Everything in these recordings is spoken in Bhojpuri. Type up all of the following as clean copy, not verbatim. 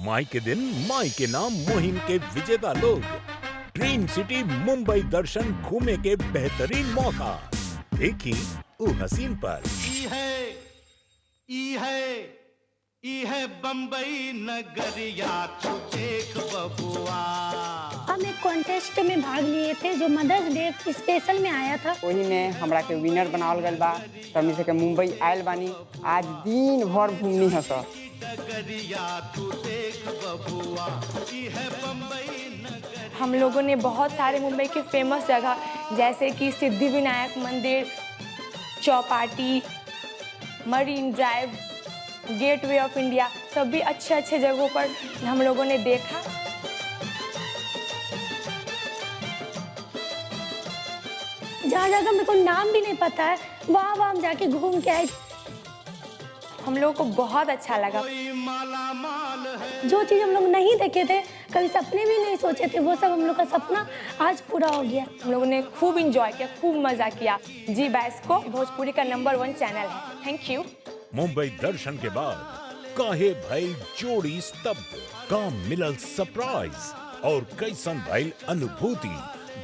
माई के दिन माई के नाम मुहिम के विजेता लोग। ड्रीम सिटी मुंबई दर्शन घूमे के बेहतरीन मौका। देखी उ हसीन पर ई है बम्बई नगरिया देख बबुआ। हम एक कॉन्टेस्ट में भाग लिए थे जो मदर्स डे स्पेशल में आया था। वही में हमरा के विनर बनावल गल बा। तमी से के मुंबई आयल बानी, आज दिन भर घूमनी है सर। हम लोगों ने बहुत सारे मुंबई के फेमस जगह जैसे कि सिद्धिविनायक मंदिर, Chowpatty, marine drive, gateway of India, सभी अच्छे अच्छे जगहों पर हम लोगों ने देखा। जहाँ जगह मेरे को नाम भी नहीं पता है वहाँ हम जाके घूम के आए। हम लोगों को बहुत अच्छा लगा। जो चीज़ हम लोग नहीं देखे थे, कभी सपने भी नहीं सोचे थे, वो सब हम लोग का सपना आज पूरा हो गया। हम लोगों ने खूब इंजॉय किया, खूब मजा किया। जी बाइस्कोप भोजपुरी का नंबर 1 चैनल है। Thank you. मुंबई दर्शन के बाद काहे भाई जोड़ी स्तब्ध, काम मिलल सरप्राइज और कैसन भाई अनुभूति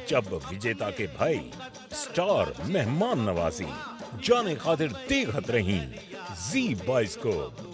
जब विजेता के भाई स्टार मेहमान नवाजी। जाने खातिर देखत रही जी बाइस्कोप।